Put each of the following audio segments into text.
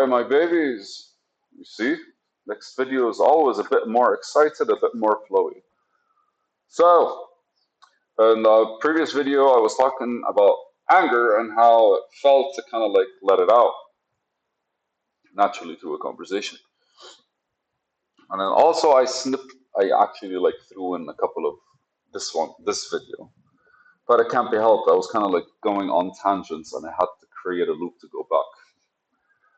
Hi, my babies. You see, next video is always a bit more excited, a bit more flowy. So, in the previous video, I was talking about anger and how it felt to kind of like let it out naturally through a conversation. And then also, I actually like threw in a couple of this video, but it can't be helped. I was kind of like going on tangents and I had to create a loop to go back.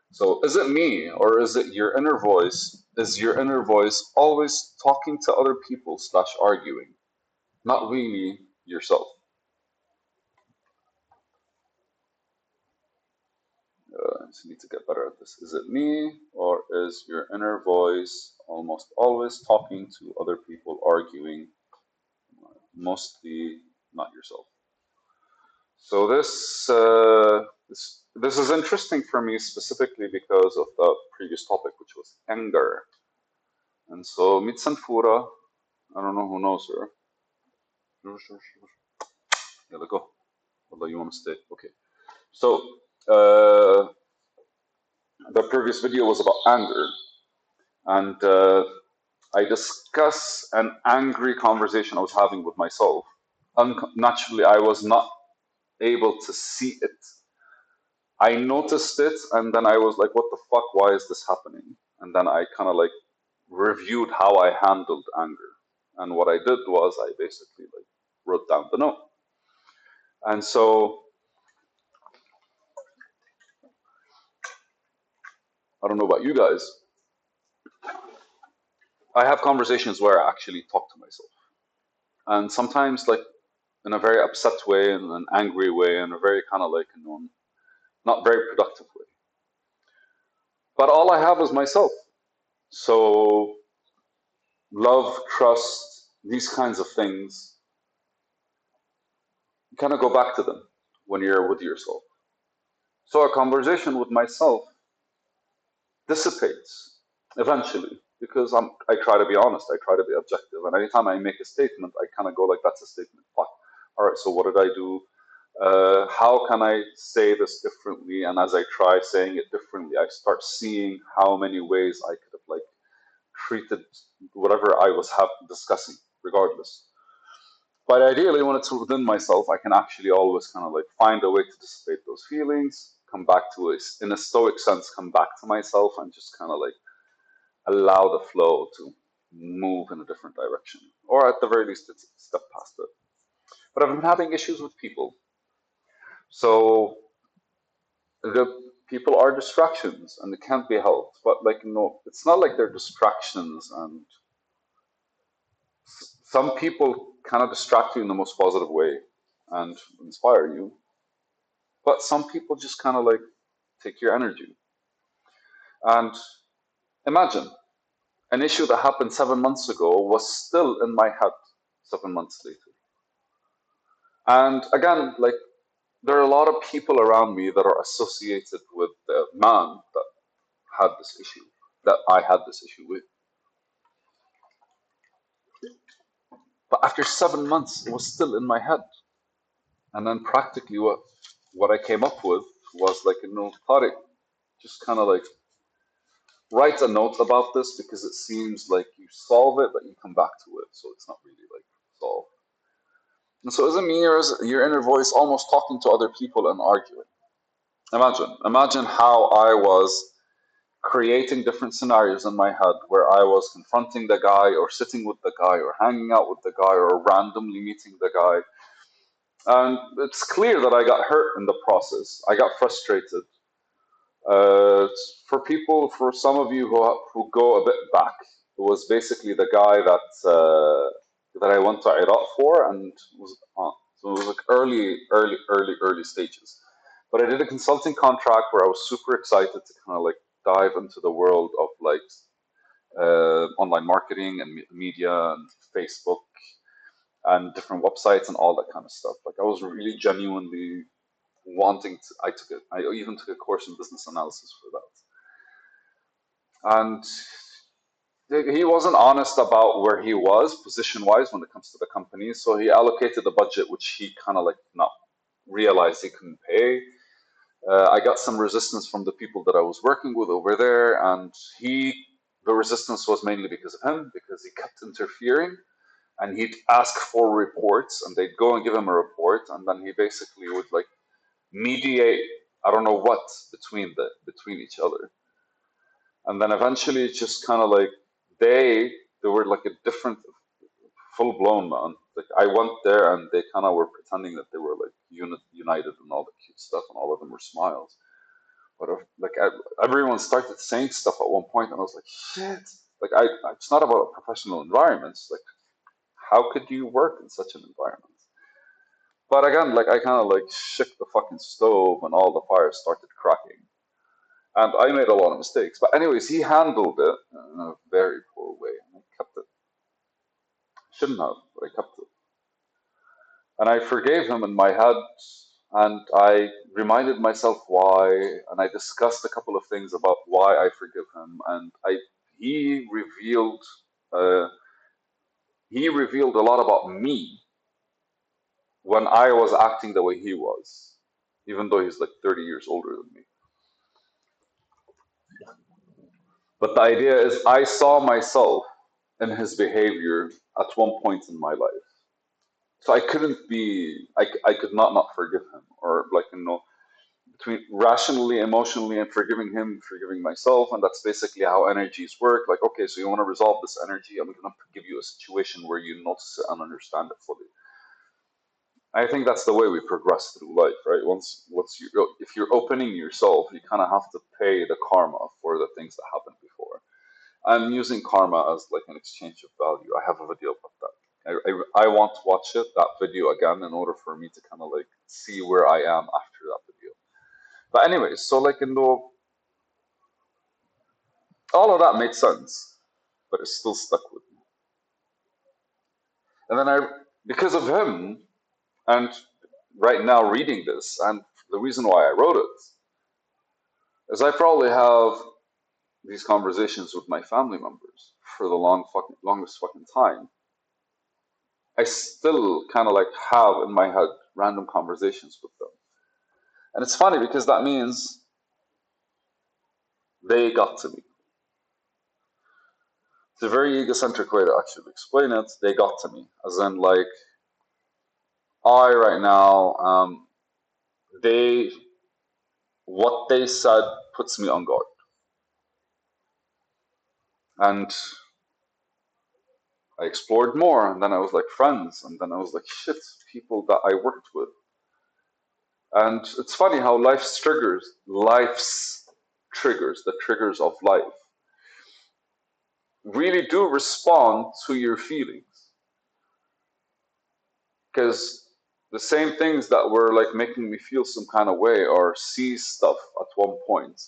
So is it me or is it your inner voice? Is your inner voice always talking to other people slash arguing, not really yourself? I just need to get better at this. Is it me or is your inner voice almost always talking to other people, arguing, mostly not yourself? So this is interesting for me specifically because of the previous topic, which was anger. And so Mitsanfura, I don't know who knows her. Yeah, let go. Although you want to stay. Okay. So the previous video was about anger, and I discuss an angry conversation I was having with myself. Naturally, I was not able to see it. I noticed it, and then I was like, "What the fuck? Why is this happening?" And then I kind of like reviewed how I handled anger, and what I did was I basically like wrote down the note. And so I don't know about you guys. I have conversations where I actually talk to myself. And sometimes, like, in a very upset way, in an angry way, in a very kind of like, not very productive way. But all I have is myself. So, love, trust, these kinds of things, you kind of go back to them when you're with yourself. So, a conversation with myself dissipates eventually because I try to be honest, I try to be objective, and anytime I make a statement, I kind of go like, "That's a statement." Fuck. All right, so what did I do? How can I say this differently? And as I try saying it differently, I start seeing how many ways I could have like treated whatever I was discussing, regardless. But ideally, when it's within myself, I can actually always kind of like find a way to dissipate those feelings, come back to it in a stoic sense, come back to myself, and just kind of like allow the flow to move in a different direction, or at the very least, it's step past it. But I've been having issues with people. So the people are distractions and it can't be helped. But like, it's not like they're distractions, and some people kind of distract you in the most positive way and inspire you. But some people just kind of like take your energy. And imagine an issue that happened 7 months ago was still in my head 7 months later. And again, like, there are a lot of people around me that are associated with the man that had this issue, that I had this issue with. But after 7 months, it was still in my head. And then practically what I came up with was like, Tariq, just kind of like write a note about this because it seems like you solve it, but you come back to it. So it's not really like solved. And so isn't me or is your inner voice almost talking to other people and arguing? Imagine how I was creating different scenarios in my head where I was confronting the guy or sitting with the guy or hanging out with the guy or randomly meeting the guy. And it's clear that I got hurt in the process. I got frustrated. For some of you who go a bit back, it was basically the guy that I went to Iraq for, and so it was like early stages. But I did a consulting contract where I was super excited to kind of like dive into the world of like online marketing and media and Facebook and different websites and all that kind of stuff. Like, I was really genuinely wanting to. I even took a course in business analysis for that. And he wasn't honest about where he was position wise when it comes to the company. So he allocated the budget, which he kind of like not realized he couldn't pay. I got some resistance from the people that I was working with over there, and the resistance was mainly because of him, because he kept interfering, and he'd ask for reports, and they'd go and give him a report, and then he basically would like mediate, I don't know what, between each other, and then eventually it's just kind of like they were like a different, full blown, man. Like I went there and they kind of were pretending that they were like united and all the cute stuff, and all of them were smiles. But like everyone started saying stuff at one point, and I was like, shit. Like it's not about a professional environment. It's like, how could you work in such an environment? But again, like I kind of like shook the fucking stove, and all the fires started cracking. And I made a lot of mistakes. But anyways, he handled it in a very poor way, and I kept it. Shouldn't have, but I kept it. And I forgave him in my head, and I reminded myself why, and I discussed a couple of things about why I forgive him, and he revealed uh, he revealed a lot about me when I was acting the way he was, even though he's like 30 years older than me. But the idea is, I saw myself in his behavior at one point in my life. So I couldn't be, I could not forgive him, or like, between rationally, emotionally, and forgiving him, forgiving myself. And that's basically how energies work. Like, okay, so you want to resolve this energy, I'm going to give you a situation where you notice it and understand it fully. I think that's the way we progress through life, right? Once if you're opening yourself, you kind of have to pay the karma for the things that happened before. I'm using karma as like an exchange of value. I have a video about that. I want to watch that video again, in order for me to kind of like see where I am after that video. But anyways, so like all of that made sense, but it still stuck with me. And then because of him, and right now reading this, and the reason why I wrote it is I probably have these conversations with my family members for the longest fucking time. I still kind of like have in my head random conversations with them. And it's funny because that means they got to me. It's a very egocentric way to actually explain it. They got to me. As in, like, I right now, what they said puts me on guard. And I explored more, and then I was like, friends, and then I was like, shit, people that I worked with. And it's funny how life's triggers, the triggers of life, really do respond to your feelings. Because the same things that were like making me feel some kind of way or see stuff at one point,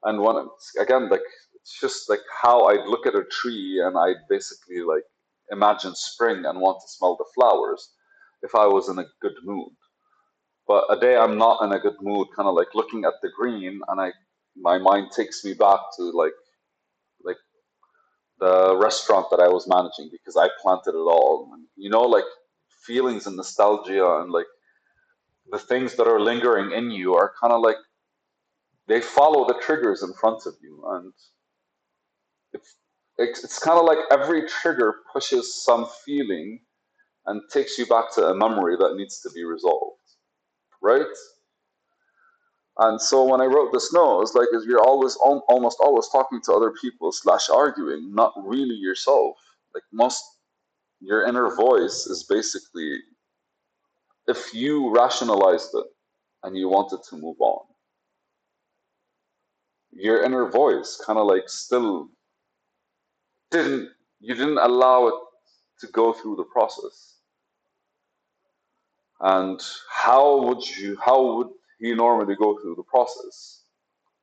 and when again, like, it's just like how I'd look at a tree and I'd basically like imagine spring and want to smell the flowers if I was in a good mood. But a day I'm not in a good mood, kind of like looking at the green, and my mind takes me back to like the restaurant that I was managing because I planted it all. And, like feelings and nostalgia and like the things that are lingering in you are kind of like they follow the triggers in front of you, and it's it's kind of like every trigger pushes some feeling and takes you back to a memory that needs to be resolved, right? And so when I wrote this note, it's like you're almost always talking to other people slash arguing, not really yourself. Like your inner voice is basically, if you rationalized it and you wanted to move on, your inner voice kind of like still didn't, you didn't allow it to go through the process. And how would he normally go through the process?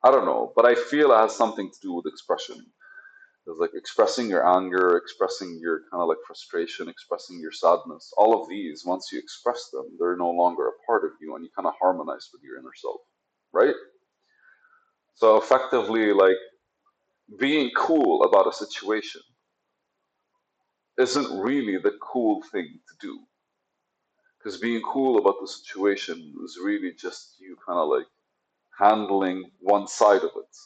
I don't know, but I feel it has something to do with expression. It's like expressing your anger, expressing your kind of like frustration, expressing your sadness. All of these, once you express them, they're no longer a part of you, and you kind of harmonize with your inner self, right? So effectively, like, being cool about a situation isn't really the cool thing to do, because being cool about the situation is really just you kind of like handling one side of it.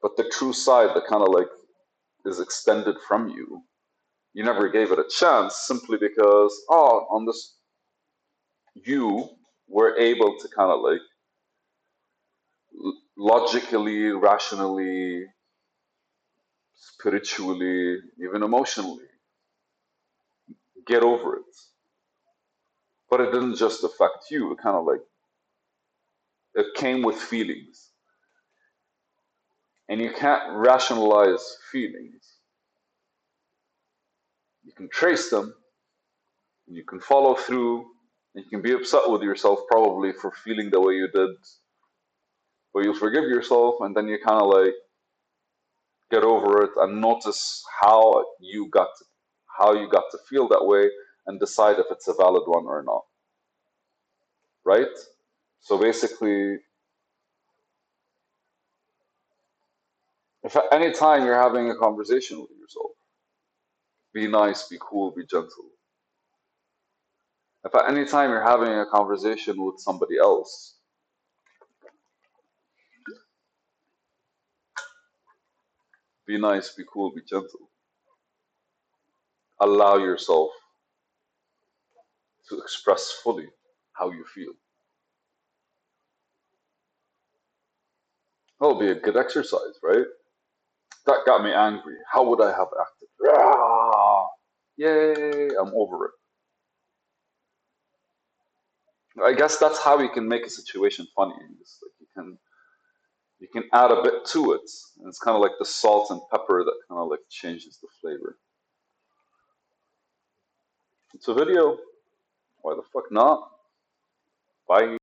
But the true side that kind of like is extended from you, you never gave it a chance simply because, oh, on this, you were able to kind of like logically, rationally, spiritually, even emotionally get over it. But it didn't just affect you, it kind of like, it came with feelings. And you can't rationalize feelings. You can trace them, you can follow through, and you can be upset with yourself probably for feeling the way you did, but you'll forgive yourself, and then you kind of like get over it and notice how you got to feel that way, and decide if it's a valid one or not. Right? So basically, if at any time you're having a conversation with yourself, be nice, be cool, be gentle. If at any time you're having a conversation with somebody else, be nice, be cool, be gentle. Allow yourself to express fully how you feel. That'll be a good exercise, right? That got me angry. How would I have acted? Ah, yay, I'm over it. I guess that's how you can make a situation funny. It's like you can add a bit to it. And it's kind of like the salt and pepper that kind of like changes the flavor. It's a video. Why the fuck not? Bye.